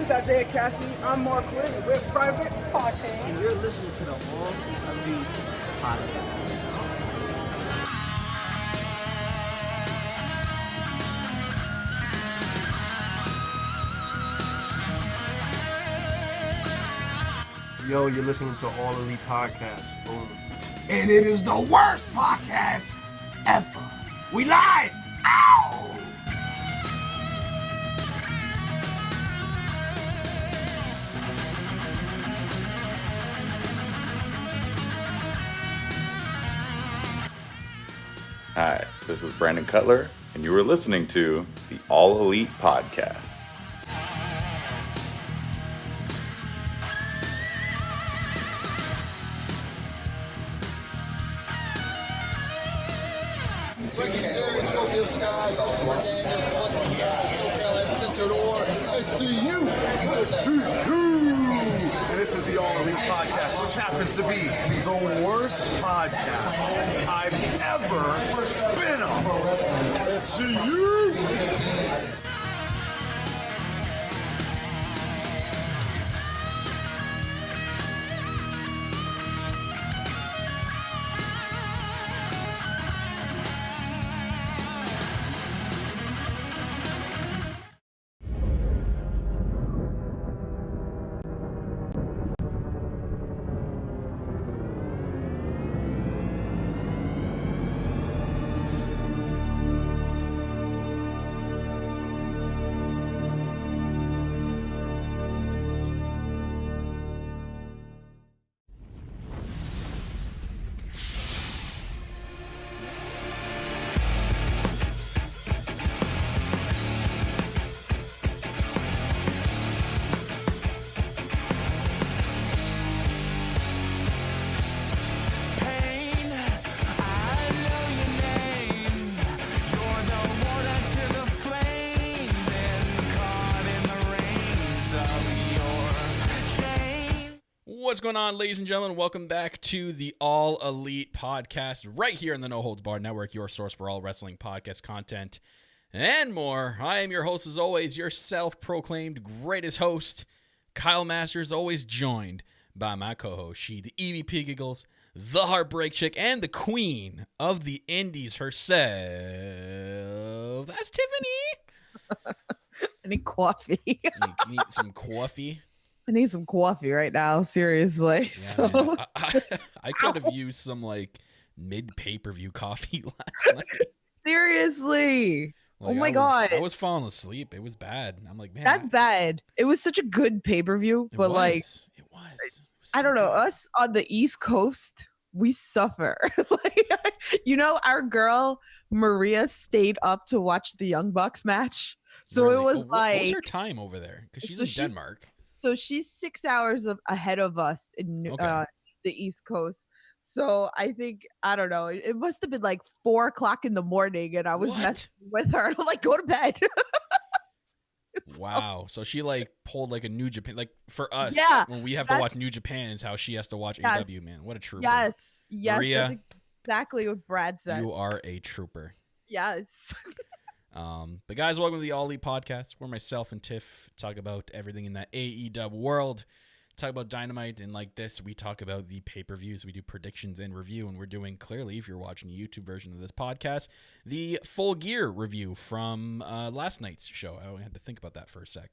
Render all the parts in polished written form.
is Isaiah Cassidy. I'm Mark Quinn, and we're Private Party. And you're listening to the All Elite Podcast. Yo, you're listening to All Elite Podcast. Boom. And it is the worst podcast ever. We live! Ow! Hi, this is Brandon Cutler, and you are listening to the All Elite Podcast. This is the All Elite Podcast, which happens to be the worst podcast I've ever been on. SCU! What's going on, ladies and gentlemen? Welcome back to the All Elite Podcast, right here in the No Holds Barred Network, your source for all wrestling podcast content and more. I am your host, as always, your self-proclaimed greatest host, Kyle Masters, always joined by my co-host, she, the EVP Giggles, the Heartbreak Chick, and the queen of the indies herself. That's Tiffany. I need coffee. You need some coffee? I need some coffee right now, seriously. Yeah, so I could have used some like mid pay-per-view coffee last night. seriously. Like, oh my I god. was falling asleep. It was bad. I'm like, man, That's bad. It was such a good pay-per-view, but like it was I don't know, good. us on the East Coast, we suffer. Like, our girl Maria stayed up to watch the Young Bucks match. So Really? it was what like was her time over there? Because she's so in she's- Denmark. So she's 6 hours ahead of us in Okay. the East Coast. So I think, I don't know, it must have been like 4 o'clock in the morning and I was What? messing with her. I'm like, go to bed. Wow. So she like pulled like a New Japan, like for us, Yeah, when we have to that's- watch New Japan is how she has to watch Yes. AEW, man. What a trooper. Yes. Maria, That's exactly what Brad said. You are a trooper. Yes. But guys, welcome to the All Elite Podcast, where myself and Tiff talk about everything in that AEW world. Talk about Dynamite, and like this, we talk about the pay-per-views. We do predictions and review, and we're doing, clearly, if you're watching the YouTube version of this podcast, the Full Gear review from last night's show. I had to think about that for a sec.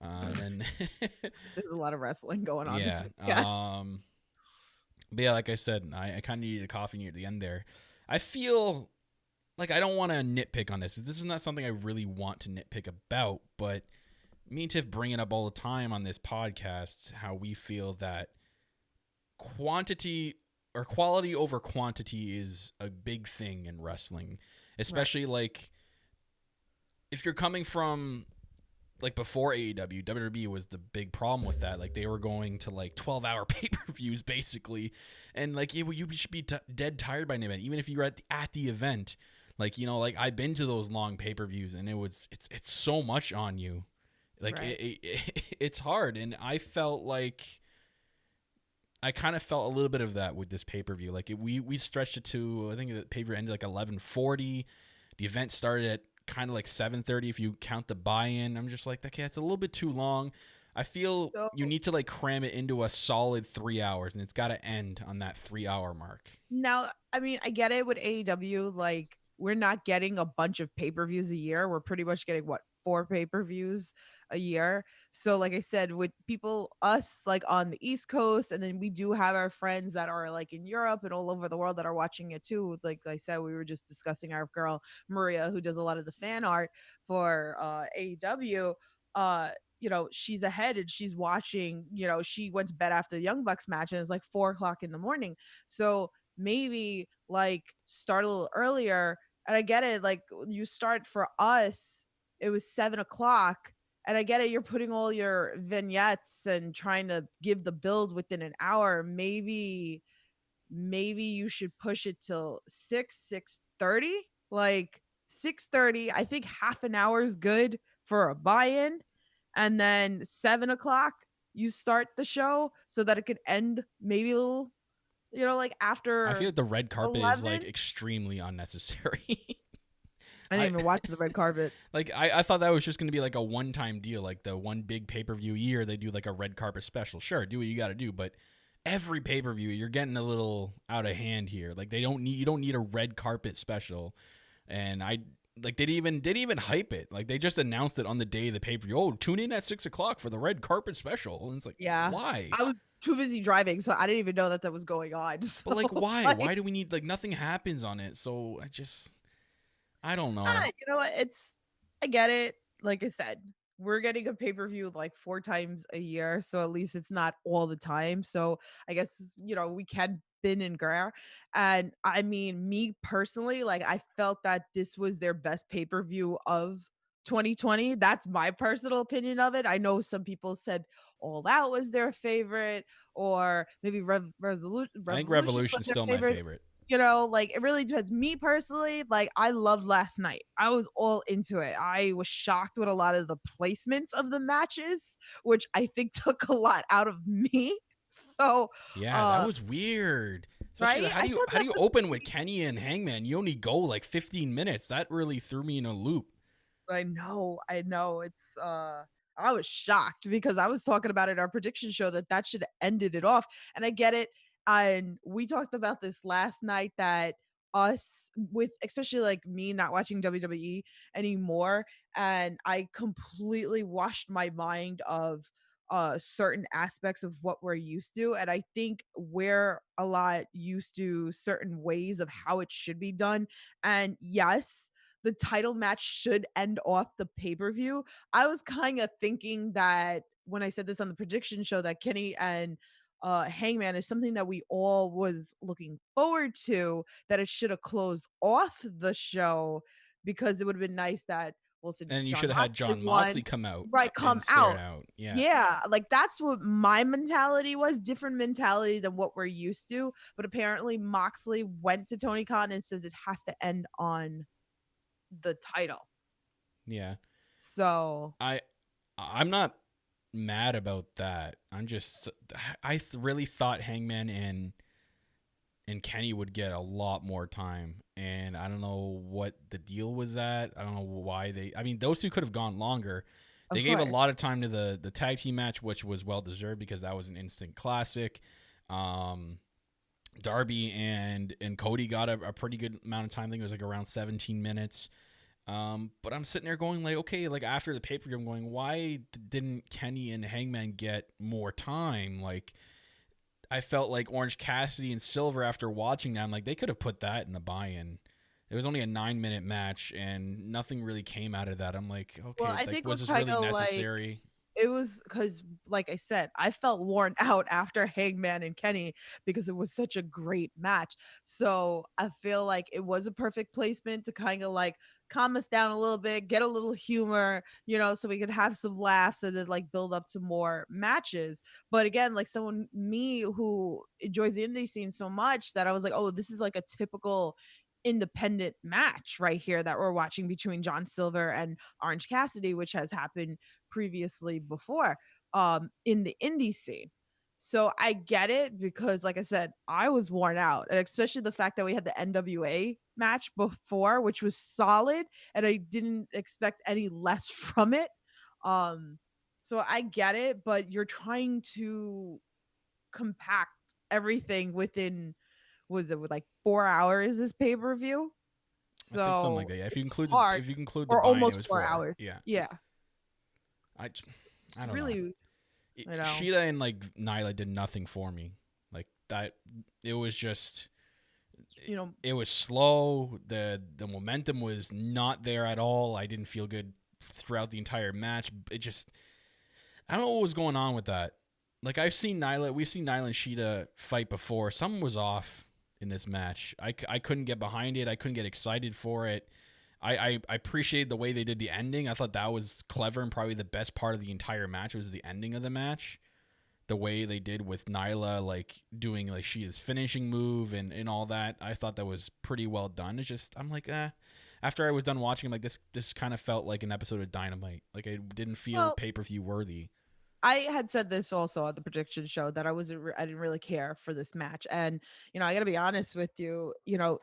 Then There's a lot of wrestling going on. yeah. This week. But yeah, like I said, I kind of needed a coffee near the end there. I feel like I don't want to nitpick on this. This is not something I really want to nitpick about, but me and Tiff bring it up all the time on this podcast, how we feel that quantity or quality over quantity is a big thing in wrestling, especially like if you're coming from like before AEW, WWE was the big problem with that. Like they were going to like 12-hour pay-per-views basically, and like you should be dead tired by an event, even if you're at the event. Like, you know, like I've been to those long pay-per-views and it's so much on you. Like Right. it's hard, and I felt like I kind of felt a little bit of that with this pay-per-view. Like we stretched it to, I think the pay-per-view ended like 11:40. The event started at kind of like 7:30 if you count the buy-in. I'm just like, okay, that's a little bit too long. I feel So- you need to like cram it into a solid 3 hours, and it's got to end on that 3 hour mark. Now, I mean, I get it with AEW. Like, we're not getting a bunch of pay-per-views a year. We're pretty much getting what, 4 pay-per-views a year. So, like I said, with people, us like on the East Coast, and then we do have our friends that are like in Europe and all over the world that are watching it too. Like I said, we were just discussing our girl Maria, who does a lot of the fan art for AEW. You know, she's ahead and she's watching, you know, she went to bed after the Young Bucks match and it's like 4 o'clock in the morning. So maybe like start a little earlier. And I get it, like you start for us, it was 7 o'clock. And I get it, you're putting all your vignettes and trying to give the build within an hour. Maybe you should push it till 6:30. Like 6:30, I think half an hour is good for a buy-in. And then 7 o'clock, you start the show so that it could end maybe a little, you know, like after I feel like the red carpet is like 11? extremely unnecessary. I didn't even watch the red carpet. Like I thought that was just going to be like a one-time deal, like the one big pay-per-view year they do like a red carpet special. Sure, do what you got to do, but every pay-per-view you're getting a little out of hand here. Like you don't need a red carpet special. And I like they didn't even hype it. Like they just announced it on the day of the pay-per-view. Oh, tune in at 6 o'clock for the red carpet special. And it's like, Yeah. why? I was too busy driving, so I didn't even know that was going on. But like, So, why? like, Why do we need like nothing happens on it? So I don't know. you know what? I get it. Like I said, we're getting a pay-per-view like 4 times a year, so at least it's not all the time. So I guess, you know, we can bin and grare. And I mean, me personally, like I felt that this was their best pay-per-view of 2020. That's my personal opinion of it. I know some people said All Out was their favorite, or maybe Resolution. I think was Revolution's their still my favorite. You know, like it really depends. Me personally, like I loved last night. I was all into it. I was shocked with a lot of the placements of the matches, which I think took a lot out of me. So Yeah, that was weird. Especially right? how I do you thought how do that you was open with Kenny and Hangman? You only go like 15 minutes. That really threw me in a loop. I know. It's I was shocked because I was talking about it in our prediction show that should have ended it off. And I get it. And we talked about this last night that us with especially like me not watching WWE anymore, and I completely washed my mind of certain aspects of what we're used to. And I think we're a lot used to certain ways of how it should be done. And yes, the title match should end off the pay-per-view. I was kind of thinking that when I said this on the prediction show that Kenny and Hangman is something that we all was looking forward to, that it should have closed off the show because it would have been nice that, well, since And you Jon should have had Moxley John won, Moxley come out. right, come and start out. Yeah. Yeah, like that's what my mentality was, different mentality than what we're used to. But apparently Moxley went to Tony Khan and says it has to end on the title. Yeah. So I'm not mad about that. I really thought Hangman and Kenny would get a lot more time, and I don't know what the deal was at. I don't know why those two could have gone longer. They gave a lot of time to the tag team match, which was well deserved because that was an instant classic. Darby and Cody got a pretty good amount of time. I think it was like around 17 minutes. But I'm sitting there going like, okay, like after the pay-per-view, I'm going, why didn't Kenny and Hangman get more time? Like, I felt like Orange Cassidy and Silver after watching them, like they could have put that in the buy-in. It was only a 9-minute match and nothing really came out of that. I'm like, okay, well, I like, think was it this really kinda necessary? it was because, like I said, I felt worn out after Hangman and Kenny because it was such a great match. So I feel like it was a perfect placement to kind of like calm us down a little bit, get a little humor, you know, so we could have some laughs and then like build up to more matches. But again, like me who enjoys the indie scene so much, that I was like, oh, this is like a typical independent match right here that we're watching between John Silver and Orange Cassidy, which has happened previously before in the indie scene. So I get it because, like I said, I was worn out, and especially the fact that we had the NWA match before, which was solid, and I didn't expect any less from it. So I get it, but you're trying to compact everything within, was it with like 4 hours this pay-per-view? I think something like So that. Yeah. it's hard, If you include the or buy-in, it almost was 4. 4 hours. Yeah. Yeah. I It's I don't know. really, you know, Sheeta and like Nyla did nothing for me. Like that, it was just you know, it was slow. The momentum was not there at all. I didn't feel good throughout the entire match. It just I don't know what was going on with that. Like we've seen Nyla and Sheeta fight before. Something was off in this match. I couldn't get behind it. I couldn't get excited for it. I appreciated the way they did the ending. I thought that was clever, and probably the best part of the entire match was the ending of the match. The way they did with Nyla, like doing like Sheeta's finishing move and all that. I thought that was pretty well done. It's just I'm like, after I was done watching, I'm like, this kind of felt like an episode of Dynamite. Like it didn't feel well, pay-per-view worthy. I had said this also on the prediction show that I didn't really care for this match. And, I got to be honest with you,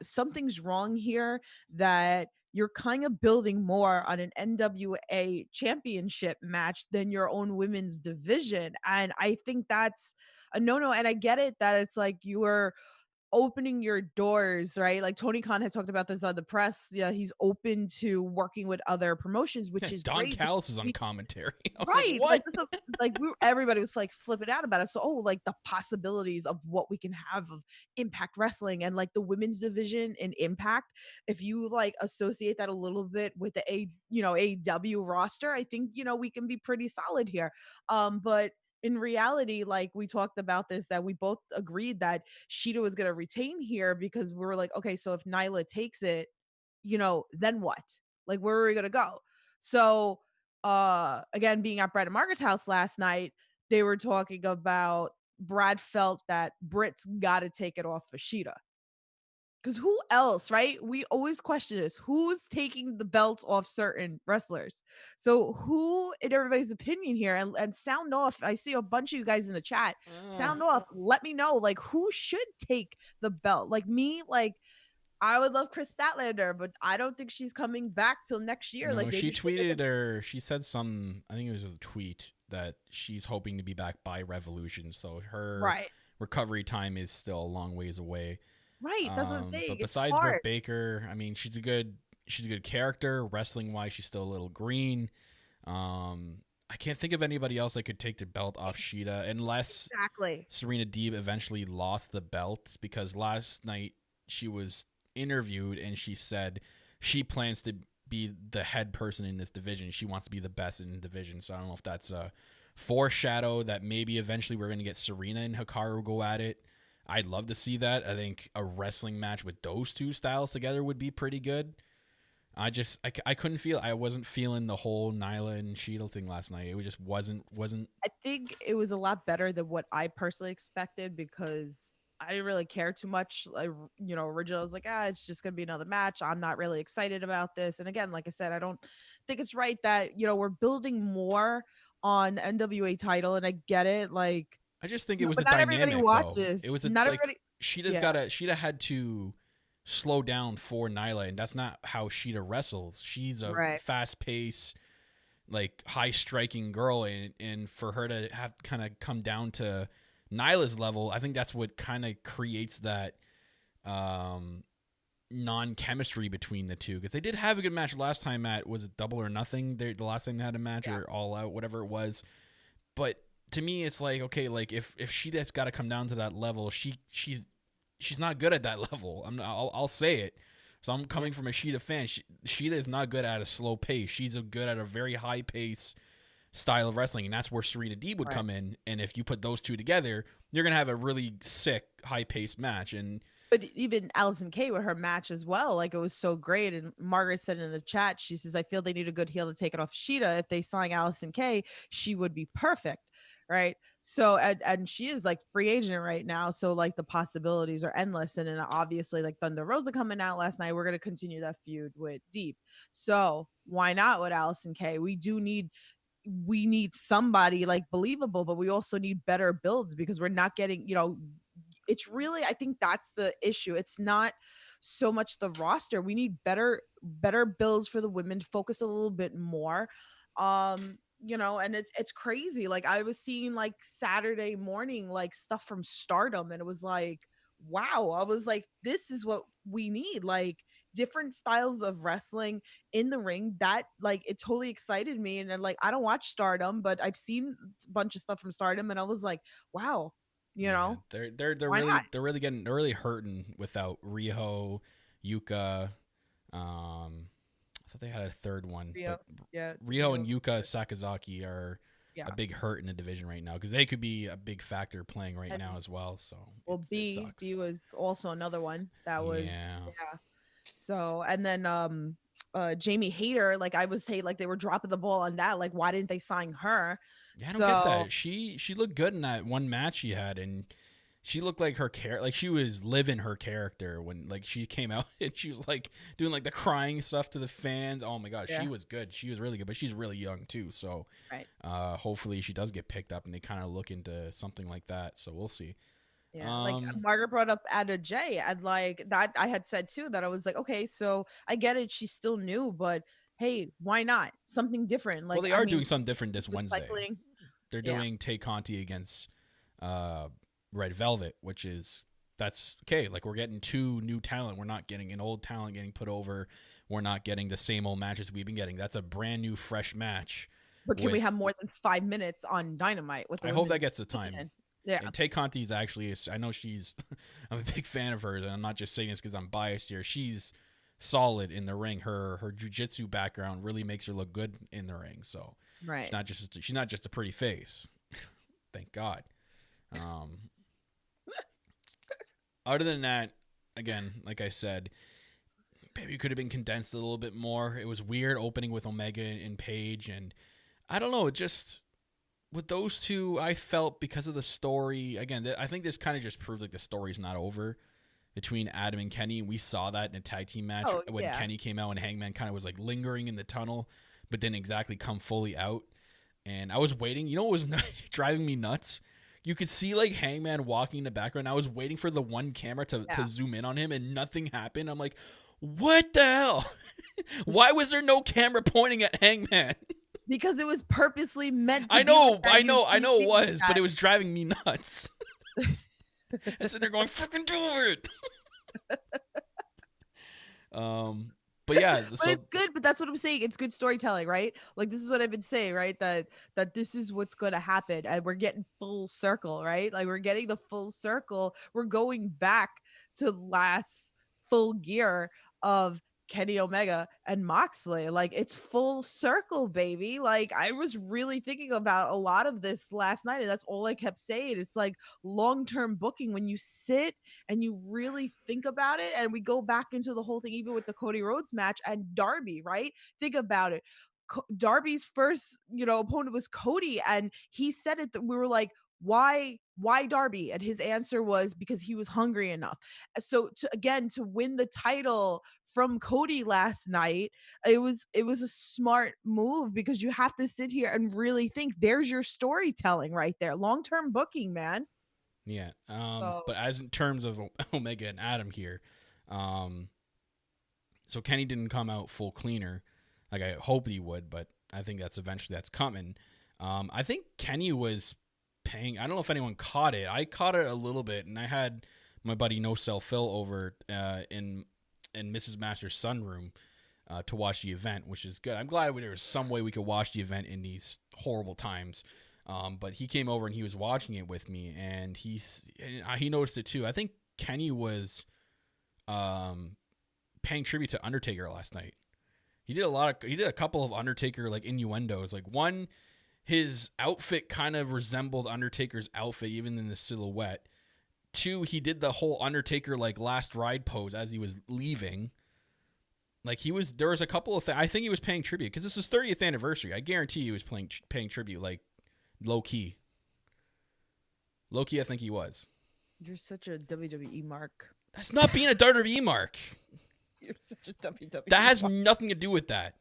something's wrong here, that you're kind of building more on an NWA championship match than your own women's division. And I think that's a no-no. And I get it that it's like you were opening your doors, right? Like Tony Khan had talked about this on the press. Yeah, he's open to working with other promotions, which is Don great. Callis is on commentary. I was Right, like, what? everybody was like flipping out about it. So, like the possibilities of what we can have of Impact Wrestling and like the women's division in Impact. If you like associate that a little bit with the AEW roster, I think we can be pretty solid here. But in reality, like we talked about this, that we both agreed that Sheeta was going to retain here, because we were like, okay, so if Nyla takes it, then what? Like, where are we going to go? So, again, being at Brad and Margaret's house last night, they were talking about Brad felt that Britt's got to take it off for Sheeta. Because who else, right? We always question this. Who's taking the belts off certain wrestlers? So who, in everybody's opinion here, and sound off. I see a bunch of you guys in the chat. Sound off. Let me know, like, who should take the belt? Like me, like, I would love Chris Statlander, but I don't think she's coming back till next year. No, Like she maybe tweeted or she said some. I think it was a tweet that she's hoping to be back by Revolution. So her right. recovery time is still a long ways away. Right, that's what I'm saying. But It's besides hard. Britt Baker, I mean, she's a good character. Wrestling wise, she's still a little green. I can't think of anybody else that could take the belt off Sheeta unless Exactly. Serena Deeb eventually lost the belt, because last night she was interviewed and she said she plans to be the head person in this division. She wants to be the best in the division. So I don't know if that's a foreshadow that maybe eventually we're going to get Serena and Hikaru go at it. I'd love to see that. I think a wrestling match with those two styles together would be pretty good. I wasn't feeling the whole Nyla and Sheeta thing last night. It just wasn't. I think it was a lot better than what I personally expected, because I didn't really care too much. Originally I was like, it's just gonna be another match. I'm not really excited about this. And again, like I said, I don't think it's right that we're building more on NWA title, and I get it. Like, I just think it was but the not dynamic everybody watches. though. It was Not everybody. Sheeta had to slow down for Nyla, and that's not how Sheeta wrestles. She's a Right. fast pace, like high striking girl, and for her to have kind of come down to Nyla's level, I think that's what kind of creates that non-chemistry between the two, because they did have a good match last time at, was it Double or Nothing? The last time they had a match, or All Out, whatever it was. But to me, it's like, okay, like if Sheeta's got to come down to that level, she's not good at that level. I'll say it. So I'm coming from a Sheeta fan. Sheeta is not good at a slow pace. She's good at a very high pace style of wrestling, and that's where Serena Deeb would come in. And if you put those two together, you're gonna have a really sick, high paced match. But even Allison Kay with her match as well, like, it was so great. And Margaret said in the chat, she says, I feel they need a good heel to take it off Sheeta. If they sign Allison Kay, she would be perfect. Right. So, and she is like free agent right now. So like the possibilities are endless. And then obviously like Thunder Rosa coming out last night, we're going to continue that feud with Deep. So why not with Allison Kay? We need somebody like believable, but we also need better builds, because we're not getting, it's really, I think that's the issue. It's not so much the roster. We need better builds for the women, focus a little bit more. you know, and it's crazy. Like I was seeing like Saturday morning like stuff from Stardom, and it was like, wow. I was like, this is what we need. Like different styles of wrestling in the ring. That like it totally excited me. And then like I don't watch Stardom, but I've seen a bunch of stuff from Stardom, and I was like, wow, you Yeah, know, they're why not? they're really hurting without Riho, Yuka. I thought they had a third one, Rio, but yeah, Riho and Yuka Sakazaki are yeah. a big hurt in the division right now because they could be a big factor playing right And now as well. So well, it B sucks. was also another one that was Yeah. So and then Jamie Hayter, like I would say, like they were dropping the ball on that. Like, why didn't they sign her? Yeah, I don't get So that. She looked good in that one match she had, and she looked like her like she was living her character when like she came out and she was like doing like the crying stuff to the fans. Oh my god, Yeah. she was good. She was really good, but she's really young too. So Right. hopefully she does get picked up and they kind of look into something like that. So we'll see. Yeah, like Margaret brought up Ada J, and like that I had said too that I was like, okay, so I get it, she's still new, but hey, why not something different? Like Well, they I are mean, doing something different this Wednesday. cycling. They're Yeah. doing Tay Conti against Red Velvet, which is that's okay. Like we're getting two new talent. We're not getting an old talent getting put over. We're not getting the same old matches we've been getting. That's a brand new, fresh match. But can we have more than 5 minutes on Dynamite with the I hope that women's gets the time. division? Yeah. And Tay Conti's actually, I know she's, I'm a big fan of hers, and I'm not just saying this because I'm biased here. She's solid in the ring. Her jiu-jitsu background really makes her look good in the ring. So Right. she's not just a pretty face. Thank God. Other than that, again, like I said, maybe it could have been condensed a little bit more. It was weird opening with Omega and Paige, and I don't know, it just with those two, I felt because of the story. Again, I think this kind of just proves like the story's not over between Adam and Kenny. We saw that in a tag team match when Kenny came out and Hangman kind of was like lingering in the tunnel, but didn't exactly come fully out. And I was waiting. You know what was driving me nuts? You could see like Hangman walking in the background. I was waiting for the one camera to zoom in on him, and nothing happened. I'm like, what the hell? Why was there no camera pointing at Hangman? Because it was purposely meant to I know it was, but it was driving me nuts. And sitting there going, "Fucking do it!" But yeah, but it's good. But that's what I'm saying. It's good storytelling, right? Like this is what I've been saying, right? That this is what's going to happen, and we're getting full circle, right? Like we're getting the full circle. We're going back to last Full Gear of Kenny Omega and Moxley. Like it's full circle, baby. Like I was really thinking about a lot of this last night, and that's all I kept saying. It's like long-term booking when you sit and you really think about it. And we go back into the whole thing, even with the Cody Rhodes match and Darby, right? Think about it. Darby's first, opponent was Cody, and he said it that we were like, why Darby? And his answer was because he was hungry enough. So to win the title from Cody last night, it was a smart move because you have to sit here and really think. There's your storytelling right there. Long-term booking, man. Yeah. But as in terms of Omega and Adam here, so Kenny didn't come out full cleaner like I hoped he would, but I think that's coming. I think Kenny was paying. I don't know if anyone caught it. I caught it a little bit, and I had my buddy No Cell Phil over in Mrs. Master's sunroom to watch the event, which is good. I'm glad there was some way we could watch the event in these horrible times. But he came over and he was watching it with me, and he noticed it too. I think Kenny was paying tribute to Undertaker last night. He did a couple of Undertaker like innuendos. Like one, his outfit kind of resembled Undertaker's outfit, even in the silhouette. Two, he did the whole Undertaker like last ride pose as he was leaving. Like there was a couple of things. I think he was paying tribute because this was 30th anniversary. I guarantee he was paying tribute like low key. Low key, I think he was. You're such a WWE mark. That's not being a WWE mark. You're such a WWE. That has nothing to do with that.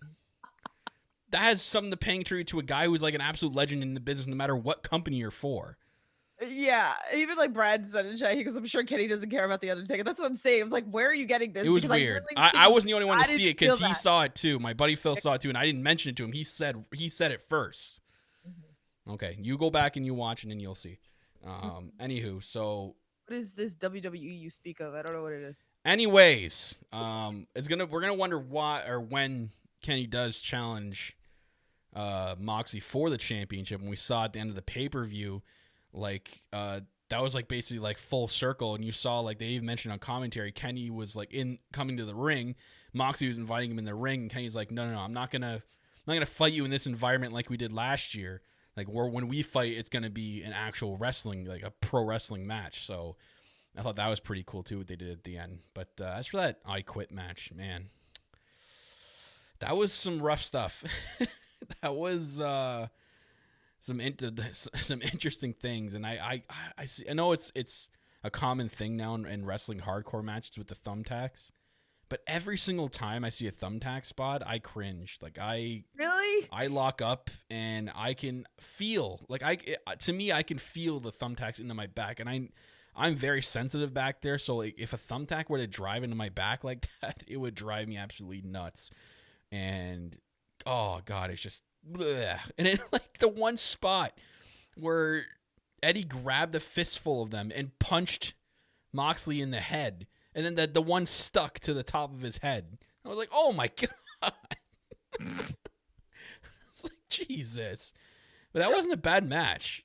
That has something to paying tribute to a guy who's like an absolute legend in the business, no matter what company you're for. Yeah, even like Brad said in chat, because I'm sure Kenny doesn't care about the Undertaker. That's what I'm saying. It was like, where are you getting this? It was because weird. I wasn't the only one to see it because he saw it too. My buddy Phil saw it too, and I didn't mention it to him. He said it first. Okay, you go back and you watch, and then you'll see. Anywho, so What is this WWE you speak of? I don't know what it is. anyways, we're gonna wonder why or when Kenny does challenge Moxley for the championship. And we saw at the end of the pay-per-view, like that was like basically like full circle, and you saw like they even mentioned on commentary, Kenny was like coming to the ring. Moxley was inviting him in the ring, and Kenny's like, no, I'm not gonna fight you in this environment like we did last year. Like when we fight, it's gonna be an actual wrestling, like a pro wrestling match. So I thought that was pretty cool too what they did at the end. But as for that I Quit match, man, that was some rough stuff. That was some interesting things, and I see. I know it's a common thing now in wrestling hardcore matches with the thumbtacks. But every single time I see a thumbtack spot, I cringe. Like I lock up and I can feel to me I can feel the thumbtacks into my back, and I'm very sensitive back there. So like if a thumbtack were to drive into my back like that, it would drive me absolutely nuts. And oh god, it's just bleh. And then like the one spot where Eddie grabbed a fistful of them and punched Moxley in the head. And then the one stuck to the top of his head. I was like, oh my god. It's like, Jesus. But that wasn't a bad match.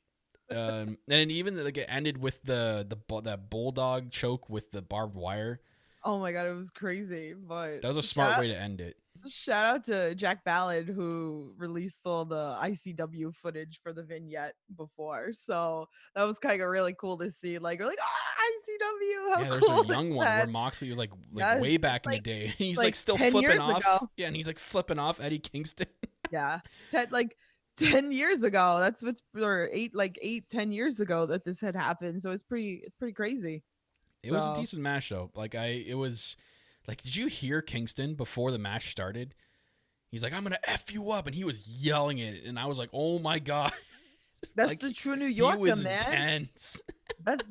And even like it ended with that bulldog choke with the barbed wire. Oh my god, it was crazy. But that was a smart way to end it. Shout out to Jack Ballard who released all the ICW footage for the vignette before. So that was kind of really cool to see. Like, we're like, ICW. How there's cool a young one where Moxley was like yes, way back in the day. He's like still flipping off. Ago. Yeah, and he's like flipping off Eddie Kingston. Yeah. 10 years ago. That's what's or 10 years ago that this had happened. So it's pretty crazy. It was a decent match though. It was like, did you hear Kingston before the match started? He's like, I'm going to F you up. And he was yelling it. And I was like, oh my God. That's the true New Yorker, he was man. Intense. That's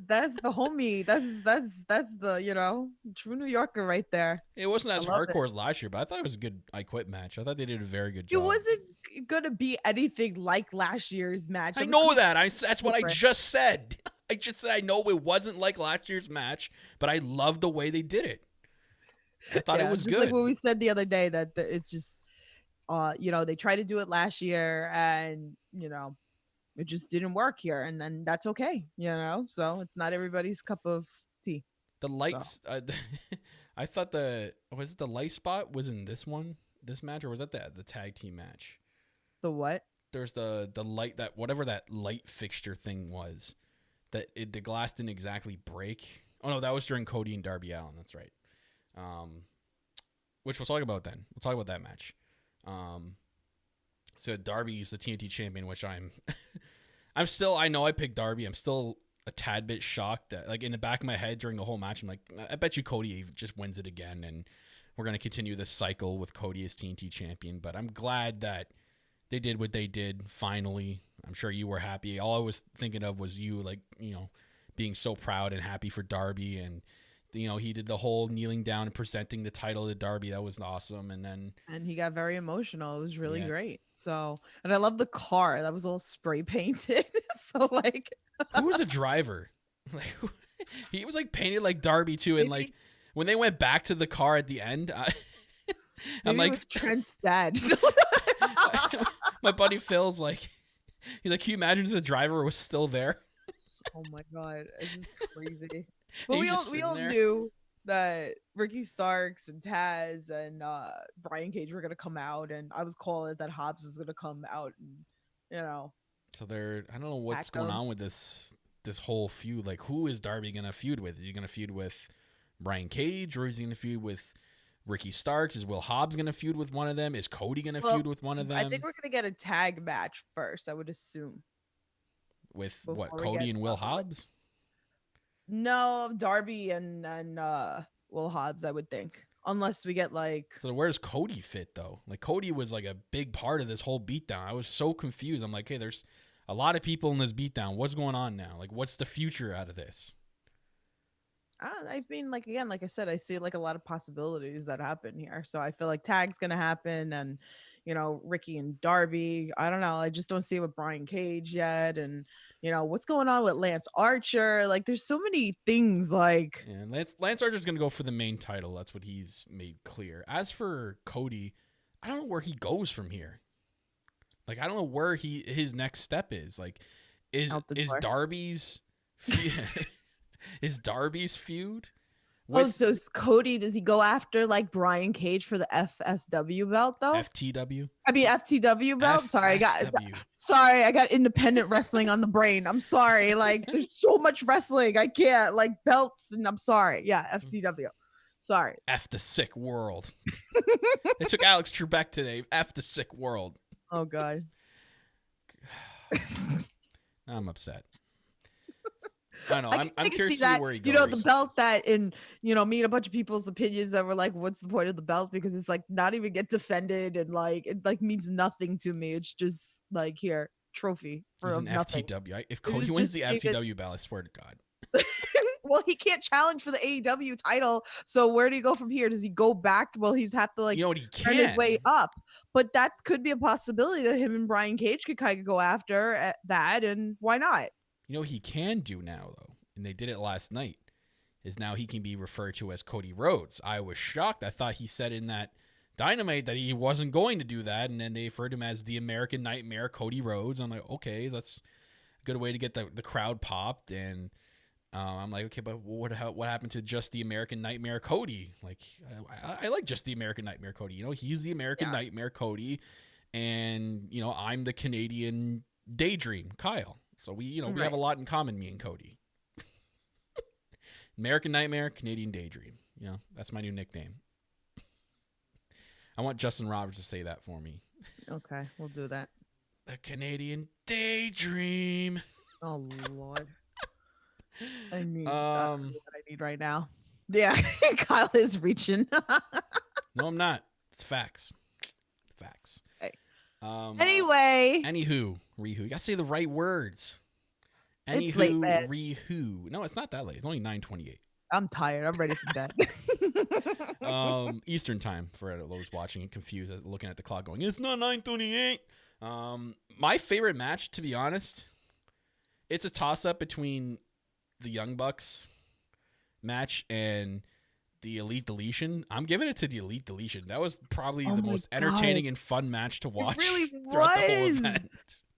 the homie. That's the, true New Yorker right there. It wasn't as hardcore as last year, but I thought it was a good I Quit match. I thought they did a very good job. It wasn't going to be anything like last year's match. I know that. That's what I just said. I just said I know it wasn't like last year's match, but I love the way they did it. I thought it was just good. Like what we said the other day, that it's just, they tried to do it last year, and it just didn't work here, and then that's okay, So it's not everybody's cup of tea. The lights, I thought the light spot was in this match, or was that the tag team match? The what? There's the light, that whatever that light fixture thing was, that the glass didn't exactly break. Oh no, that was during Cody and Darby Allin. That's right. Which we'll talk about then. We'll talk about that match. So Darby's the TNT champion, which I'm still, I know I picked Darby. I'm still a tad bit shocked that, like, in the back of my head during the whole match, I'm like, I bet you Cody just wins it again, and we're going to continue this cycle with Cody as TNT champion. But I'm glad that they did what they did finally. I'm sure you were happy. All I was thinking of was you, like, being so proud and happy for Darby, and he did the whole kneeling down and presenting the title to Darby. That was awesome. And he got very emotional. It was really great. So, and I love the car that was all spray painted. So like, who was the driver? Like, he was like painted like Darby too. And like when they went back to the car at the end, I'm like, it was Trent's dad. My buddy Phil's like, he's like, can you imagine if the driver was still there? Oh my God. It's just crazy. But we all knew that Ricky Starks and Taz and Brian Cage were gonna come out, and I was calling it that Hobbs was gonna come out, and So I don't know what's going on with this whole feud. Like, who is Darby gonna feud with? Is he gonna feud with Brian Cage, or is he gonna feud with Ricky Starks? Is Will Hobbs gonna feud with one of them? Is Cody gonna feud with one of them? I think we're gonna get a tag match first, I would assume. With what, Cody and Will Hobbs? No, Darby and Will Hobbs, I would think. Unless we get like... So where does Cody fit, though? Like, Cody was like a big part of this whole beatdown. I was so confused. I'm like, hey, there's a lot of people in this beatdown. What's going on now? Like, what's the future out of this? I mean, like, again, like I said, I see like a lot of possibilities that happen here. So I feel like tag's going to happen, and, Ricky and Darby. I don't know. I just don't see it with Brian Cage yet. And, what's going on with Lance Archer? Like, there's so many things like. Yeah, Lance Archer's going to go for the main title. That's what he's made clear. As for Cody, I don't know where he goes from here. Like, I don't know where his next step is. Like, is Darby's is Darby's feud? So Cody, does he go after like Brian Cage for the FSW belt though? FTW? I mean FTW belt. Sorry, I got independent wrestling on the brain. I'm sorry. Like there's so much wrestling. I can't like belts and I'm sorry. Yeah, FTW. Sorry. F the sick world. They took Alex Trebek today. F the sick world. Oh God. I'm upset. I know. I'm curious to see where he goes. The belt that me and a bunch of people's opinions that were like, what's the point of the belt? Because it's like not even get defended and like it like means nothing to me. It's just like here, trophy for He's an nothing. FTW. If Cody wins the FTW belt, I swear to God. Well, he can't challenge for the AEW title. So where do you go from here? Does he go back? Well, he's have to like turn his way up. But that could be a possibility that him and Brian Cage could kind of go after that. And why not? You know what he can do now, though, and they did it last night, is now he can be referred to as Cody Rhodes. I was shocked. I thought he said in that Dynamite that he wasn't going to do that, and then they referred him as the American Nightmare Cody Rhodes. I'm like, okay, that's a good way to get the crowd popped. And I'm like, okay, but what happened to just the American Nightmare Cody? Like, I like just the American Nightmare Cody. He's the American Nightmare Cody, and I'm the Canadian Daydream Kyle. So we have a lot in common, me and Cody. American Nightmare, Canadian Daydream. That's my new nickname. I want Justin Roberts to say that for me. Okay, we'll do that. The Canadian Daydream. Oh Lord. I need what I need right now. Yeah, Kyle is reaching. No, I'm not. It's facts. Facts. Hey. Anyway. Rihu. You gotta say the right words. It's late, man. Rihu. No, it's not that late. It's only 9:28. I'm tired. I'm ready for bed. Eastern time for those watching and confused, looking at the clock, going, "It's not 9:28." My favorite match, to be honest, it's a toss-up between the Young Bucks match and the Elite Deletion. I'm giving it to the Elite Deletion. That was probably the most entertaining and fun match to watch throughout the whole event.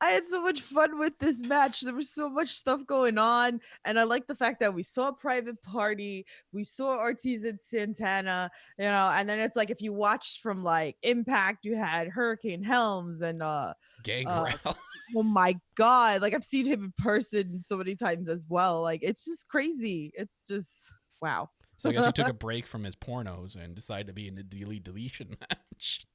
I had so much fun with this match. There was so much stuff going on. And I like the fact that we saw a Private Party. We saw Ortiz and Santana, and then it's like, if you watched from like Impact, you had Hurricane Helms and Gangrel. Oh my God. Like I've seen him in person so many times as well. Like it's just crazy. It's just, wow. So I guess he took a break from his pornos and decided to be in the Elite Deletion match.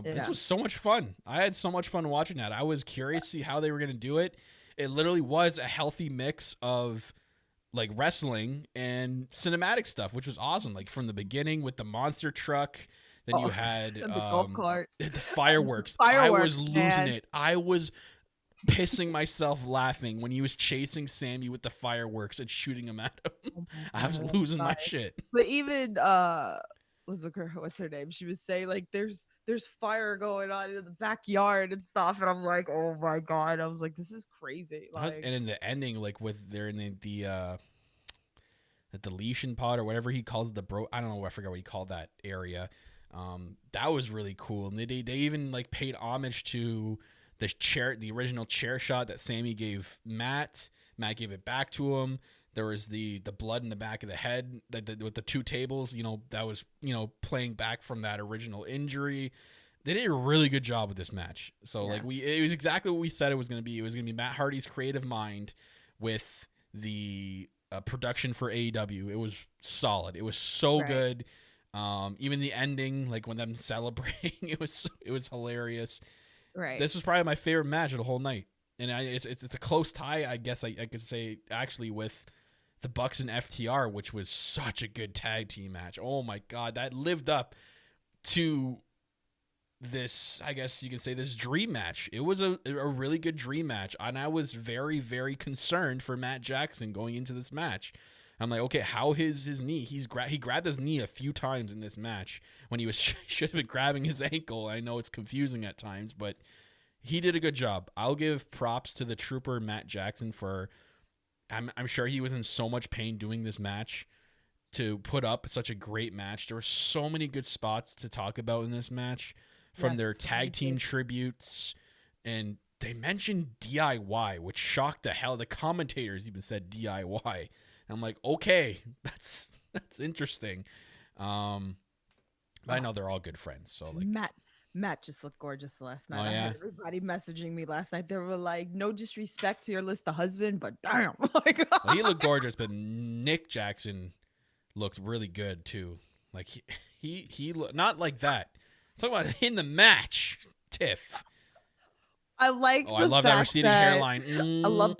This was so much fun. I had so much fun watching that. I was curious to see how they were going to do it. It literally was a healthy mix of like wrestling and cinematic stuff, which was awesome. Like from the beginning with the monster truck, then you had the golf cart, the fireworks. I was losing it. I was pissing myself laughing when he was chasing Sammy with the fireworks and shooting him at him. I was losing my shit. But even what's her name? She was saying like there's fire going on in the backyard and stuff, and I'm like, oh my God. I was like, this is crazy. Like, and in the ending, like with they're in the deletion pod or whatever he calls it, I don't know, I forgot what he called that area. That was really cool. And they even like paid homage to the original chair shot that Sammy gave Matt. Matt gave it back to him. There was the blood in the back of the head with the two tables, that was, playing back from that original injury. They did a really good job with this match. So it was exactly what we said it was going to be. It was going to be Matt Hardy's creative mind with the production for AEW. It was solid. It was so good. Even the ending, like when them celebrating, it was hilarious. Right. This was probably my favorite match of the whole night, and it's a close tie, I guess I could say, actually, with the Bucks and FTR, which was such a good tag team match. Oh my God, that lived up to this, I guess you can say, this dream match. It was a really good dream match, and I was very, very concerned for Matt Jackson going into this match. I'm like, okay, how his knee? He grabbed his knee a few times in this match when he was should have been grabbing his ankle. I know it's confusing at times, but he did a good job. I'll give props to the trooper Matt Jackson for. I'm sure he was in so much pain doing this match to put up such a great match. There were so many good spots to talk about in this match, from their tag team tributes, and they mentioned DIY, which shocked the hell. The commentators even said DIY. And I'm like, okay, that's interesting. But I know they're all good friends. So like Matt just looked gorgeous last night. Oh, I yeah? had everybody messaging me last night. They were like, no disrespect to your list of husband, but damn. Like, well, he looked gorgeous, but Nick Jackson looked really good too. Like he looked not like that. Talk about in the match, Tiff. I like. Oh, I love that receding hairline. I love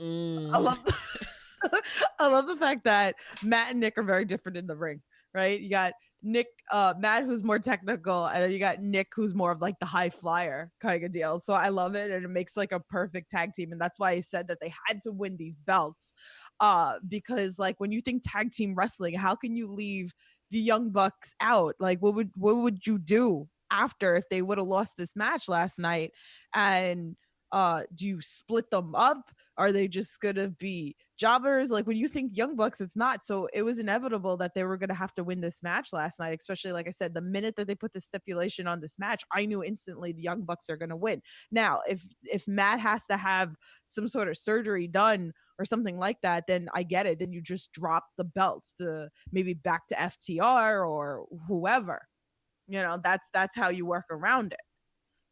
I love the fact that Matt and Nick are very different in the ring, right? You got Matt, who's more technical, and then you got Nick, who's more of like the high flyer kind of deal. So I love it, and it makes like a perfect tag team. And that's why I said that they had to win these belts, because like when you think tag team wrestling, how can you leave the Young Bucks out? Like, what would you do after if they would have lost this match last night? And do you split them up? Are they just gonna be jobbers? Like when you think Young Bucks, it's not. So it was inevitable that they were gonna have to win this match last night, especially like I said, the minute that they put the stipulation on this match, I knew instantly the Young Bucks are gonna win. Now, if Matt has to have some sort of surgery done or something like that, then I get it. Then you just drop the belts to maybe back to FTR or whoever. You know, that's how you work around it.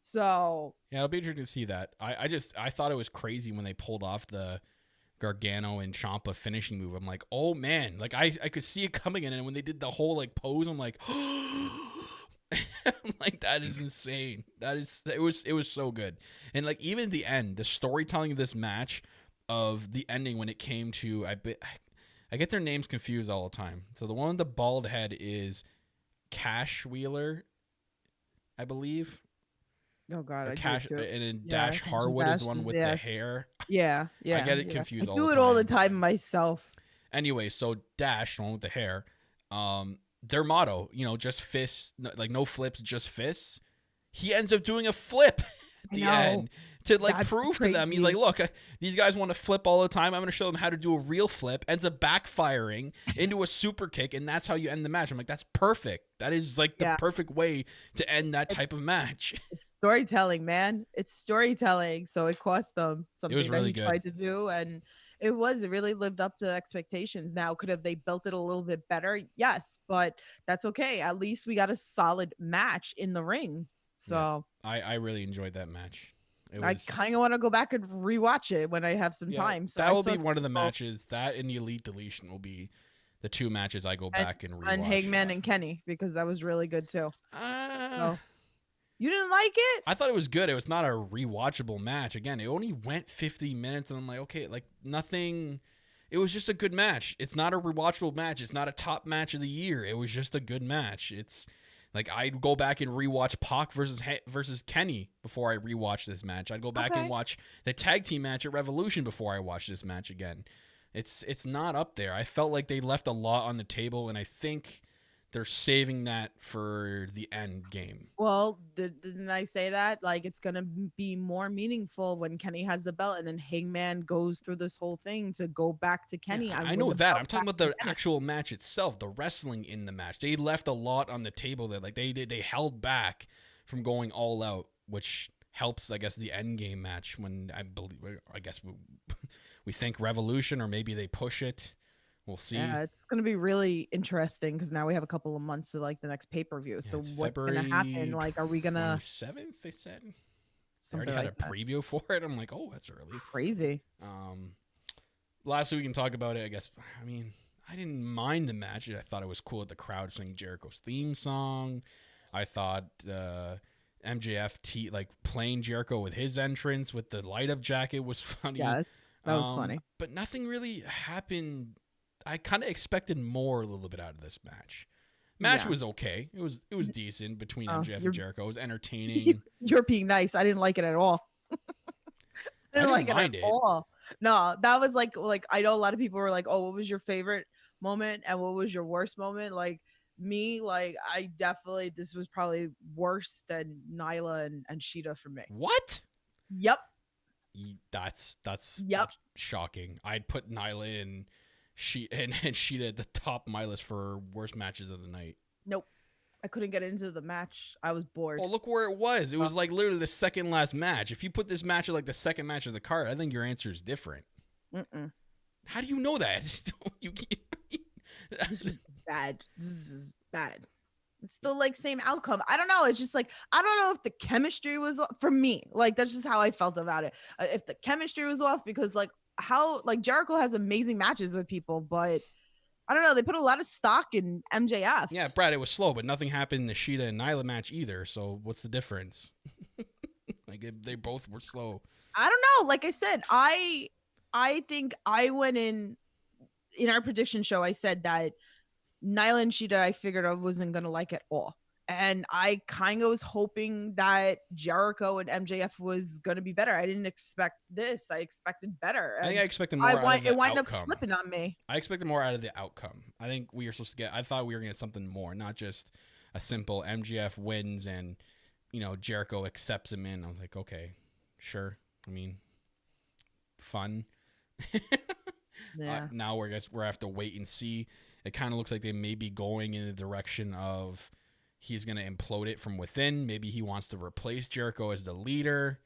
So yeah, it'll be interesting to see that. I thought it was crazy when they pulled off the Gargano and Ciampa finishing move. I'm like, oh man, like I could see it coming in, and when they did the whole like pose, I'm like, like that is insane. It was so good. And like even the end, the storytelling of this match, of the ending when it came to I get their names confused all the time. So the one with the bald head is Cash Wheeler, I believe. Oh God, I Cash, do too. and then Yeah, Dash Harwood is the one with yeah. the hair. Yeah. I get it confused I all do the it time. all the time myself. Anyway, so Dash, the one with the hair, their motto, just fists, like no flips, just fists. He ends up doing a flip at the end to like That's prove crazy. to them. He's like, look, these guys want to flip all the time. I'm going to show them how to do a real flip. Ends up backfiring into a super kick, and that's how you end the match. I'm like, that's perfect. That is like the perfect way to end that type of match. It's storytelling, man. It's storytelling. So it cost them something was really that he good. tried to do, and it really lived up to expectations. Now, could have they built it a little bit better? Yes, but that's okay. At least we got a solid match in the ring. So I really enjoyed that match. I kind of want to go back and rewatch it when I have some time. So that will be one of the matches. That and the Elite Deletion will be the two matches I go back and rewatch. And Hangman and Kenny, because that was really good too. You didn't like it? I thought it was good. It was not a rewatchable match. Again, it only went 50 minutes, and I'm like, okay, like nothing. It was just a good match. It's not a rewatchable match. It's not a top match of the year. It was just a good match. It's like I'd go back and rewatch Pac versus Kenny before I rewatch this match. I'd go back and watch the tag team match at Revolution before I watch this match again. It's not up there. I felt like they left a lot on the table, and I think they're saving that for the end game. Well, didn't I say that? Like, it's going to be more meaningful when Kenny has the belt and then Hangman goes through this whole thing to go back to Kenny. Yeah, I know that. I'm talking about the actual match itself, the wrestling in the match. They left a lot on the table there. Like, they held back from going all out, which helps, I guess, the end game match when I guess we think Revolution, or maybe they push it. We'll see. Yeah, it's going to be really interesting because now we have a couple of months to like the next pay-per-view. Yeah, so what's going to February happen? Like, are we going to 27th? They said they something already had like a preview for it. I'm like, oh, that's early. Crazy. Last week we can talk about it. I guess. I mean, I didn't mind the match. I thought it was cool that the crowd sang Jericho's theme song. I thought MJF like playing Jericho with his entrance with the light up jacket was funny. Yeah, that was funny. But nothing really happened. I kind of expected more a little bit out of this match. Match was okay. It was decent between MJF and Jericho. It was entertaining. You're being nice. I didn't like it at all. I didn't like it at all. No, that was like I know a lot of people were like, "Oh, what was your favorite moment and what was your worst moment? Like me, like I definitely this was probably worse than Nyla and Sheeta for me. What? Yep. That's Yep. shocking. I'd put Nyla and Sheeta at the top of my list for worst matches of the night. Nope. I couldn't get into the match. I was bored. Oh, look where it was. It was like literally the second last match. If you put this match at like the second match of the card, I think your answer is different. Mm-mm. How do you know that? You can't. This is bad. This is bad. It's still like same outcome. I don't know. It's just like I don't know if the chemistry was for me. Like that's just how I felt about it. If the chemistry was off, because like how like Jericho has amazing matches with people, but I don't know. They put a lot of stock in MJF. Yeah, Brad, it was slow, but nothing happened in the Sheeta and Nyla match either. So what's the difference? Like they both were slow. I don't know. Like I said, I think I went in our prediction show. I said that Nyla and Sheeta, I figured I wasn't gonna like at all, and I kind of was hoping that Jericho and MJF was gonna be better. I didn't expect this. I expected better. I think I expected more. It wound up flipping on me. I expected more out of the outcome. I think we were supposed to get. I thought we were gonna get something more, not just a simple MJF wins and Jericho accepts him in. I was like, okay, sure. I mean, fun. Yeah. Now we're have to wait and see. It kind of looks like they may be going in the direction of he's going to implode it from within. Maybe he wants to replace Jericho as the leader.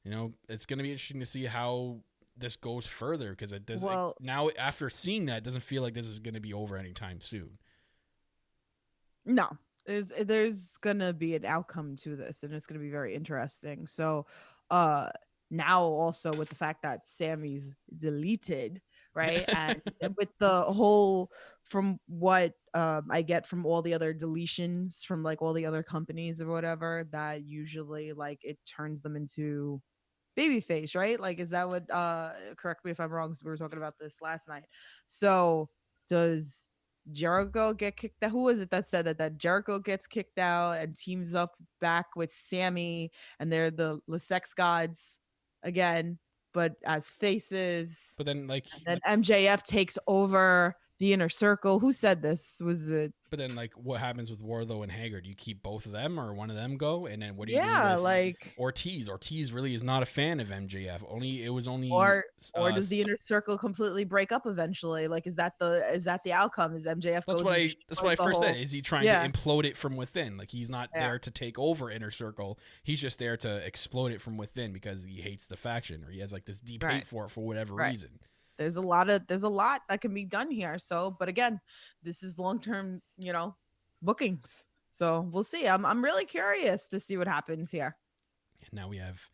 It's going to be interesting to see how this goes further, because it does. Now after seeing that, it doesn't feel like this is going to be over anytime soon. No, there's going to be an outcome to this, and it's going to be very interesting. So, now also with the fact that Sammy's deleted, right? And with the whole, from what I get from all the other deletions from like all the other companies or whatever, that usually like it turns them into babyface, right? Like, is that what, correct me if I'm wrong, because we were talking about this last night. So does Jericho get kicked out? Who was it that said that Jericho gets kicked out and teams up back with Sammy, and they're the sex gods again, but as faces? But then then MJF takes over the Inner Circle. Who said this? Was it? But then what happens with Wardlow and Hager? Do you keep both of them, or one of them go? And then what do you do with like Ortiz? Ortiz really is not a fan of MJF. Or does the Inner Circle completely break up eventually? Like, is that the outcome? Is MJF? That's what I first said. Is he trying to implode it from within? Like, he's not there to take over Inner Circle. He's just there to explode it from within because he hates the faction, or he has like this deep hate for it for whatever reason. There's a lot that can be done here. So, but again, this is long-term, bookings. So we'll see. I'm really curious to see what happens here. And now we have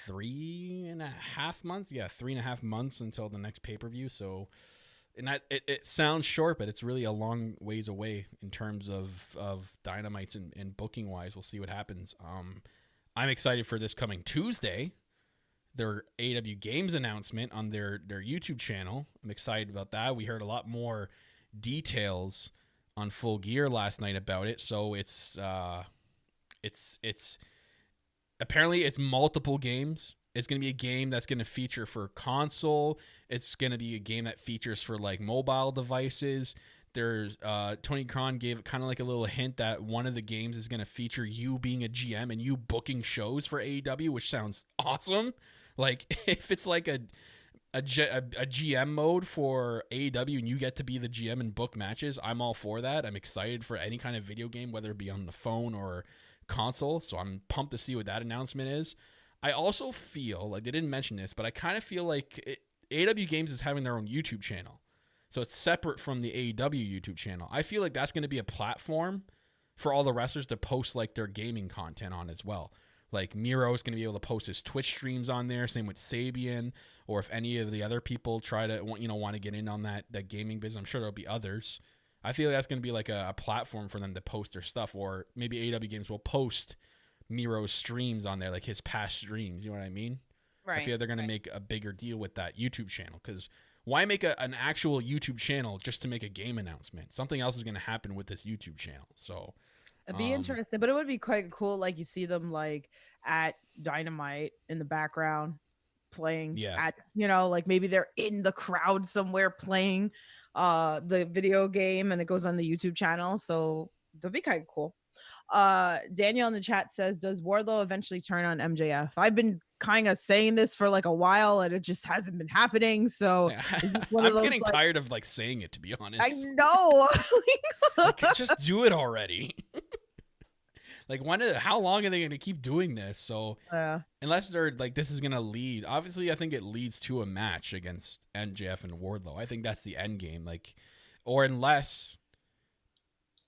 3.5 months. Yeah, 3.5 months until the next pay-per-view. So, and it sounds short, but it's really a long ways away in terms of Dynamites and booking wise. We'll see what happens. I'm excited for this coming Tuesday. Their AEW Games announcement on their YouTube channel. I'm excited about that. We heard a lot more details on Full Gear last night about it. So it's apparently it's multiple games. It's going to be a game that's going to feature for console. It's going to be a game that features for like mobile devices. There's Tony Khan gave kind of like a little hint that one of the games is going to feature you being a GM and you booking shows for AEW, which sounds awesome. Like, if it's like a GM mode for AEW and you get to be the GM and book matches, I'm all for that. I'm excited for any kind of video game, whether it be on the phone or console. So I'm pumped to see what that announcement is. I also feel like they didn't mention this, but I kind of feel like AEW Games is having their own YouTube channel. So it's separate from the AEW YouTube channel. I feel like that's going to be a platform for all the wrestlers to post like their gaming content on as well. Like Miro is going to be able to post his Twitch streams on there. Same with Sabian, or if any of the other people try to want to get in on that gaming business, I'm sure there'll be others. I feel like that's going to be like a platform for them to post their stuff, or maybe AEW Games will post Miro's streams on there, like his past streams. You know what I mean? Right. I feel like they're going to make a bigger deal with that YouTube channel, because why make an actual YouTube channel just to make a game announcement? Something else is going to happen with this YouTube channel. So it'd be interesting, but it would be quite cool. Like, you see them like at Dynamite in the background playing at, like maybe they're in the crowd somewhere playing. the video game, and it goes on the YouTube channel. So that'd be kind of cool. Daniel in the chat says, does Wardlow eventually turn on MJF? I've been kind of saying this for like a while and it just hasn't been happening. So is this one I'm of those, getting like, tired of like saying it, to be honest. I know. Like, just do it already. Like, how long are they going to keep doing this? So unless they're like, this is going to lead, obviously I think it leads to a match against MJF and Wardlow. I think that's the end game. Like, or unless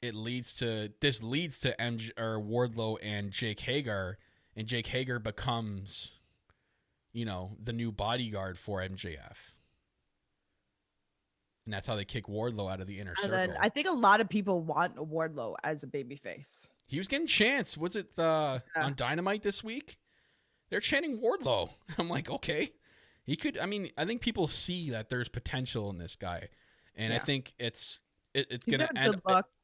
it leads to Wardlow and Jake Hager, and Jake Hager becomes, the new bodyguard for MJF. And that's how they kick Wardlow out of the inner circle. And then I think a lot of people want Wardlow as a babyface. He was getting chants. Was it on Dynamite this week? They're chanting Wardlow. I'm like, okay. He could, I think people see that there's potential in this guy. And I think it's going to end.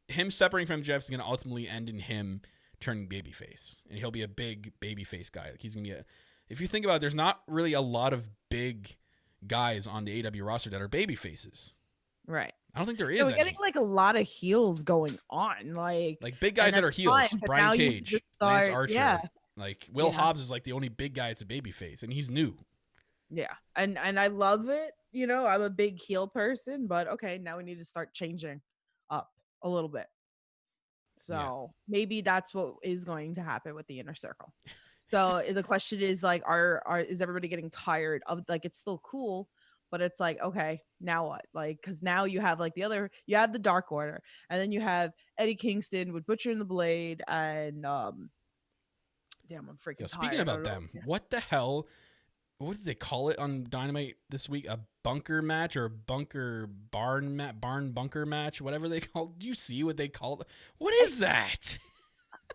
Him separating from Jeff's going to ultimately end in him turning babyface. And he'll be a big babyface guy. Like, he's going to be if you think about it, there's not really a lot of big guys on the AEW roster that are babyfaces. Right. I don't think there is. We're getting like a lot of heels going on, like big guys that are heels. Brian Cage, Lance Archer, yeah. like Will Hobbs is like the only big guy that's a babyface, and he's new. Yeah, and I love it. I'm a big heel person, but okay, now we need to start changing up a little bit. So maybe that's what is going to happen with the inner circle. So the question is like, is everybody getting tired of, like, it's still cool, but it's like, okay, now what? Like, because now you have like you have the Dark Order, and then you have Eddie Kingston with Butcher and the Blade, and damn, I'm freaking tired. Speaking about them, what the hell? What did they call it on Dynamite this week? A bunker match or barn bunker match, whatever they called. Do you see what they called? What is that?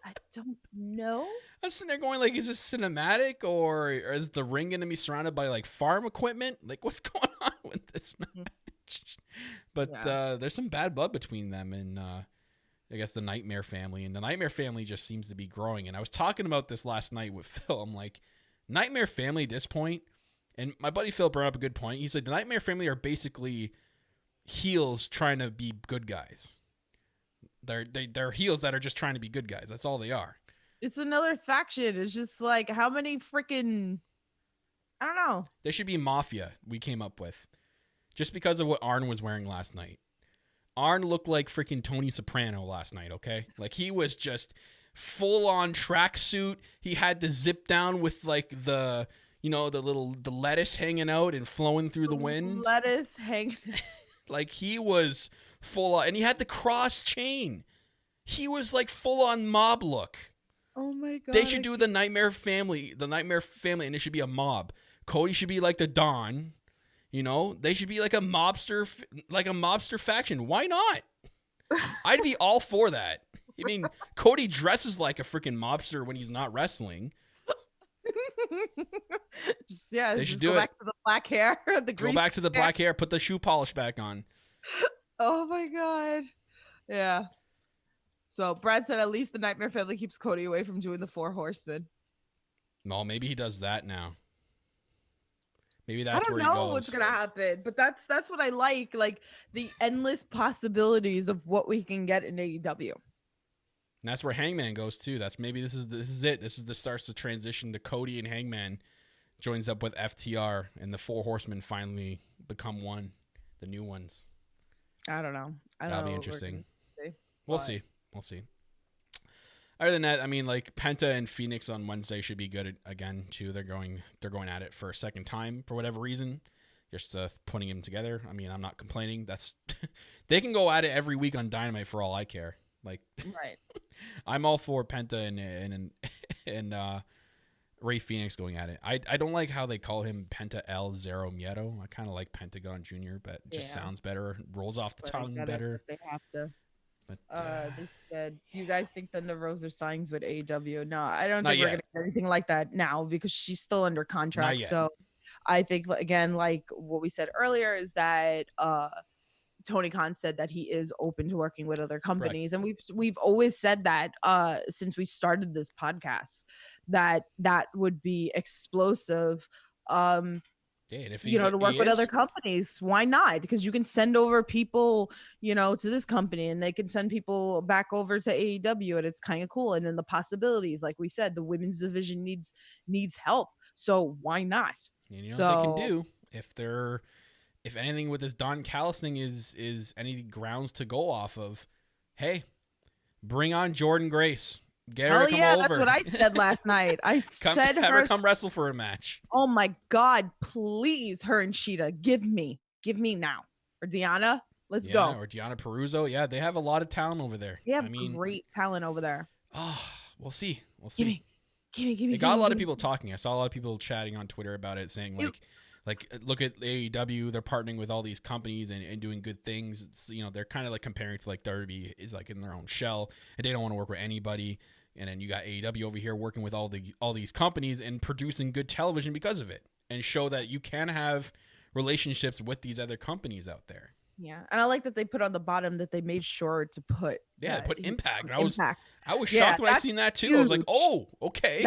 I don't know. I'm sitting there going, like, is this cinematic, or is the ring going to be surrounded by like farm equipment? Like, what's going on with this match? But there's some bad blood between them and I guess the Nightmare family, and the Nightmare family just seems to be growing. And I was talking about this last night with Phil. I'm like, Nightmare family at this point, and my buddy Phil brought up a good point. He said the Nightmare family are basically heels trying to be good guys. They're heels that are just trying to be good guys. That's all they are. It's another faction. It's just like, how many freaking, I don't know. They should be Mafia, we came up with. Just because of what Arn was wearing last night. Arn looked like freaking Tony Soprano last night, okay? Like, he was just full on tracksuit. He had the zip down with like the lettuce hanging out and flowing through the wind. Lettuce hanging. Like, he was full on, and he had the cross chain. He was like full on mob look. Oh my god! They should do the Nightmare family, and it should be a mob. Cody should be like the Don. They should be like a mobster faction. Why not? I'd be all for that. I mean, Cody dresses like a freaking mobster when he's not wrestling. They should go back to the black hair, go back to the black hair, put the shoe polish back on. Oh my god. Yeah. So Brad said at least the Nightmare family keeps Cody away from doing the 4 Horsemen. No, maybe he does that now. Maybe that's where he goes. I don't know what's gonna happen, but that's what I like the endless possibilities of what we can get in AEW. And that's where Hangman goes too. This is it. This is the starts the transition to Cody, and Hangman joins up with FTR, and the 4 Horsemen finally become one, the new ones. I don't know. That'll be interesting. We'll see. Other than that, I mean, like, Penta and Phoenix on Wednesday should be good again too. They're going at it for a second time for whatever reason. Just putting them together. I mean, I'm not complaining. That's they can go at it every week on Dynamite for all I care. Like, right. I'm all for Penta and Ray Phoenix going at it. I don't like how they call him Penta El Zero Miedo. I kind of like Pentagon Jr., but it just sounds better, rolls off the tongue better. They have to. But they said, do you guys think Thunder Rosa signs with AEW? No, I don't think we're going to get anything like that now because she's still under contract. So I think, again, like what we said earlier is that Tony Khan said that he is open to working with other companies. Right. And we've always said that since we started this podcast, that would be explosive. Yeah, and if to work with other companies. Why not? Because you can send over people, to this company, and they can send people back over to AEW, and it's kind of cool. And then the possibilities, like we said, the women's division needs help. So why not? And what they can do if anything with this Don Callis thing is any grounds to go off of, hey, bring on Jordan Grace. Get her to come over. That's what I said last night. I said have her come wrestle for a match. Oh my God, please, her and Sheeta, give me now. Or Deanna, let's go. Or Deanna Peruzzo. Yeah, they have a lot of talent over there. They have great talent over there. Oh, we'll see. Give me. It got a lot of people talking. I saw a lot of people chatting on Twitter about it, saying like look at AEW, they're partnering with all these companies and doing good things. It's, they're kind of like comparing to like WWE is like in their own shell and they don't want to work with anybody. And then you got AEW over here working with all these companies and producing good television because of it, and show that you can have relationships with these other companies out there. Yeah, and I like that they put on the bottom that they made sure to put. Yeah, put Impact. I was shocked when I seen that too. Huge. I was like, oh, okay.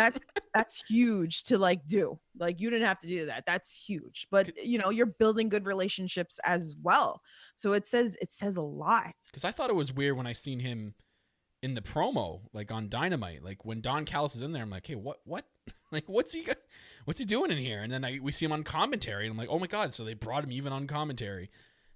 That's huge to do. Like, you didn't have to do that. That's huge. But you're building good relationships as well. So it says a lot. Because I thought it was weird when I seen him in the promo, like on Dynamite, like when Don Callis is in there, I'm like, hey, what? Like, what's he doing in here? And then we see him on commentary, and I'm like, oh my God! So they brought him even on commentary.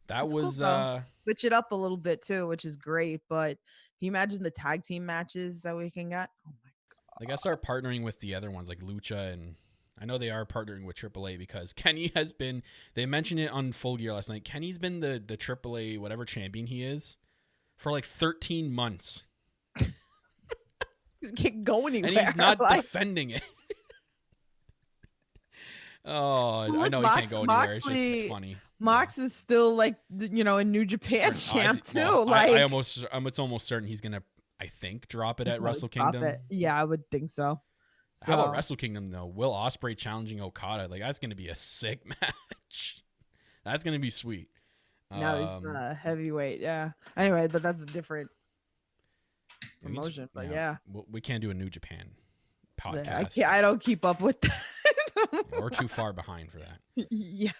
That's was cool, switch it up a little bit too, which is great. But can you imagine the tag team matches that we can get? Oh my God! They got to start partnering with the other ones like Lucha, and I know they are partnering with AAA because Kenny has been. They mentioned it on Full Gear last night. Kenny's been the AAA whatever champion he is for like 13 months. Can't go anywhere. And he's not defending it. I know he can't go anywhere. It's just funny. Mox is still in New Japan champ too. It's almost certain he's gonna, I think, drop it at Wrestle Kingdom. Yeah, I would think so. How about Wrestle Kingdom though? Will Ospreay challenging Okada? Like, that's gonna be a sick match. That's gonna be sweet. Now he's heavyweight. Yeah. Anyway, but that's a different promotion. But yeah, we can't do a New Japan podcast. Yeah, I don't keep up with that. We're too far behind for that. Yeah,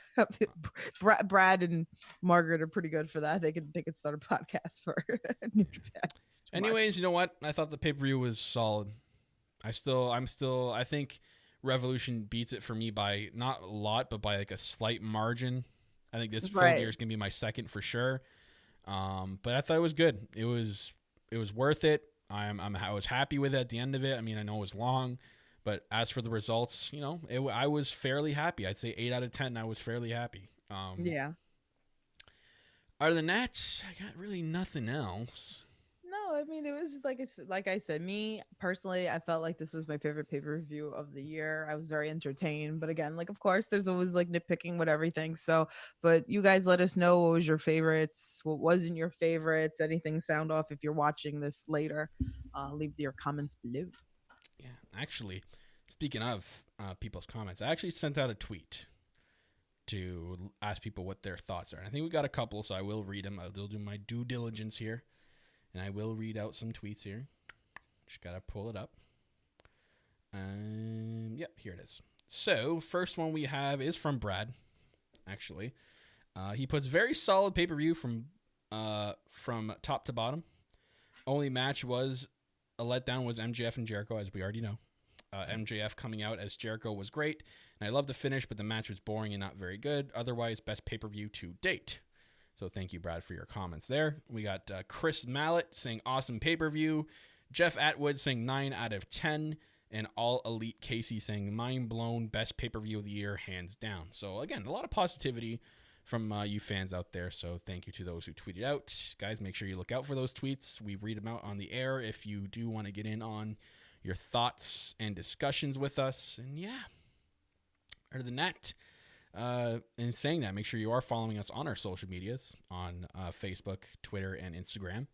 Brad and Margaret are pretty good for that. They could start a podcast for New Japan. Anyways, you know what? I thought the pay-per-view was solid. I think Revolution beats it for me by not a lot, but by like a slight margin. I think this Full Gear is gonna be my second for sure. But I thought it was good. It was worth it. I was happy with it at the end of it. I mean, I know it was long. But as for the results, I was fairly happy. I'd say 8 out of 10. I was fairly happy. Yeah. Other than that, I got really nothing else. No, I mean, it was like I said, me personally, I felt like this was my favorite pay-per-view of the year. I was very entertained. But again, of course, there's always nitpicking with everything. So, but you guys let us know what was your favorites, what wasn't your favorites, anything sound off if you're watching this later. Leave your comments below. Yeah, actually, speaking of people's comments, I actually sent out a tweet to ask people what their thoughts are. And I think we got a couple, so I will read them. I'll do my due diligence here, and I will read out some tweets here. Just got to pull it up. Yep, here it is. So, first one we have is from Brad, actually. He puts very solid pay-per-view from top to bottom. Only match was a letdown was MJF and Jericho, as we already know. MJF coming out as Jericho was great, and I love the finish, but the match was boring and not very good. Otherwise, best pay-per-view to date. So thank you, Brad, for your comments there. We got Chris Mallet saying awesome pay-per-view. Jeff Atwood saying 9 out of 10. And All Elite Casey saying mind blown, best pay-per-view of the year, hands down. So again, a lot of positivity from you fans out there. So thank you to those who tweeted out. Guys, make sure you look out for those tweets. We read them out on the air if you do want to get in on your thoughts and discussions with us. And yeah, other than that, in saying that, make sure you are following us on our social medias on Facebook, Twitter, and Instagram.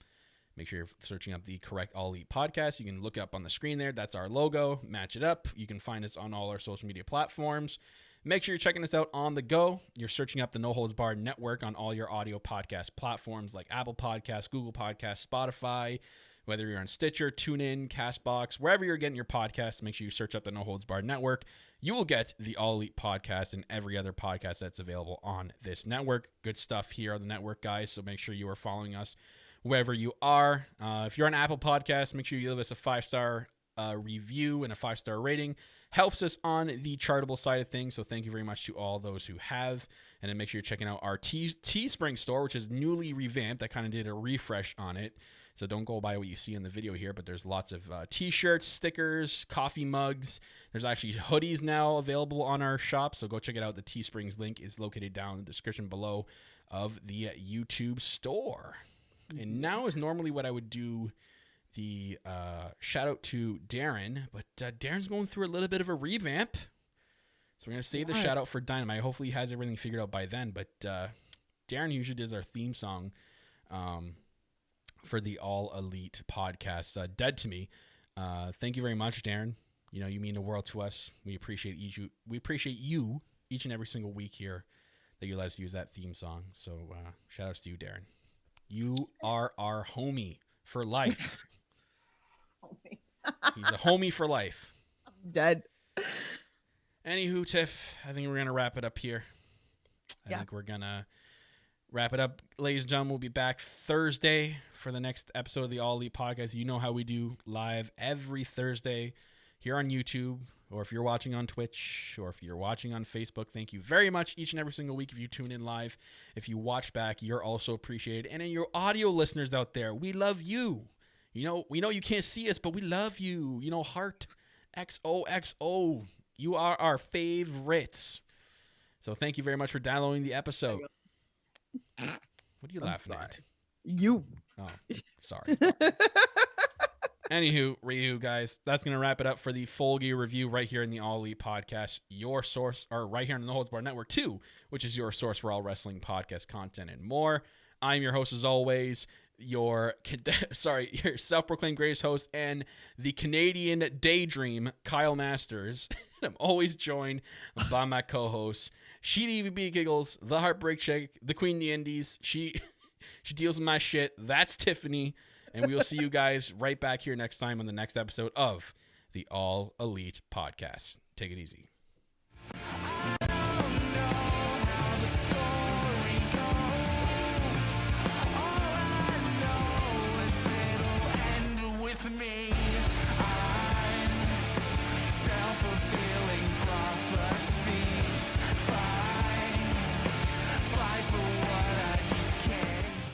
Make sure you're searching up the correct All Elite podcast. You can look up on the screen there. That's our logo. Match it up. You can find us on all our social media platforms. Make sure you're checking us out on the go. You're searching up the No Holds Barred Network on all your audio podcast platforms like Apple Podcasts, Google Podcasts, Spotify. Whether you're on Stitcher, TuneIn, CastBox, wherever you're getting your podcast, make sure you search up the No Holds Barred Network. You will get the All Elite podcast and every other podcast that's available on this network. Good stuff here on the network, guys, so make sure you are following us wherever you are. If you're on Apple Podcasts, make sure you give us a 5-star review and a 5-star rating. Helps us on the chartable side of things, so thank you very much to all those who have. And then make sure you're checking out our Teespring store, which is newly revamped. I kind of did a refresh on it. So don't go by what you see in the video here, but there's lots of t-shirts, stickers, coffee mugs. There's actually hoodies now available on our shop, so go check it out. The Teesprings link is located down in the description below of the YouTube store. And now is normally what I would do the shout out to Darren, but Darren's going through a little bit of a revamp. So we're going to save the shout out for Dynamite. Hopefully he has everything figured out by then, but Darren usually does our theme song for the All Elite podcast, Dead to Me. Thank you very much, Darren. You know, you mean the world to us. We appreciate you each and every single week here that you let us use that theme song. So shout outs to you, Darren. You are our homie for life. He's a homie for life. I'm dead. Anywho, Tiff, I think we're going to wrap it up here. I think we're going to wrap it up. Ladies and gentlemen, we'll be back Thursday for the next episode of the All Elite Podcast. You know how we do live every Thursday here on YouTube, or if you're watching on Twitch, or if you're watching on Facebook. Thank you very much each and every single week if you tune in live. If you watch back, you're also appreciated. And then your audio listeners out there, we love you. You know, we know you can't see us, but we love you. You know, heart XOXO. You are our favorites. So thank you very much for downloading the episode. What are you laughing at? You. Oh, sorry. Anywho, Ryu, guys, that's going to wrap it up for the Full Gear review right here in the All Elite Podcast, your source, or right here on the No Holds Barred Network 2, which is your source for all wrestling podcast content and more. I'm your host, as always, your self-proclaimed greatest host and the Canadian daydream, Kyle Masters. I'm always joined by my co-hosts, She the EVP Giggles, the Heartbreak Chick, the Queen of the Indies. She deals with my shit. That's Tiffany. And we will see you guys right back here next time on the next episode of the All Elite Podcast. Take it easy.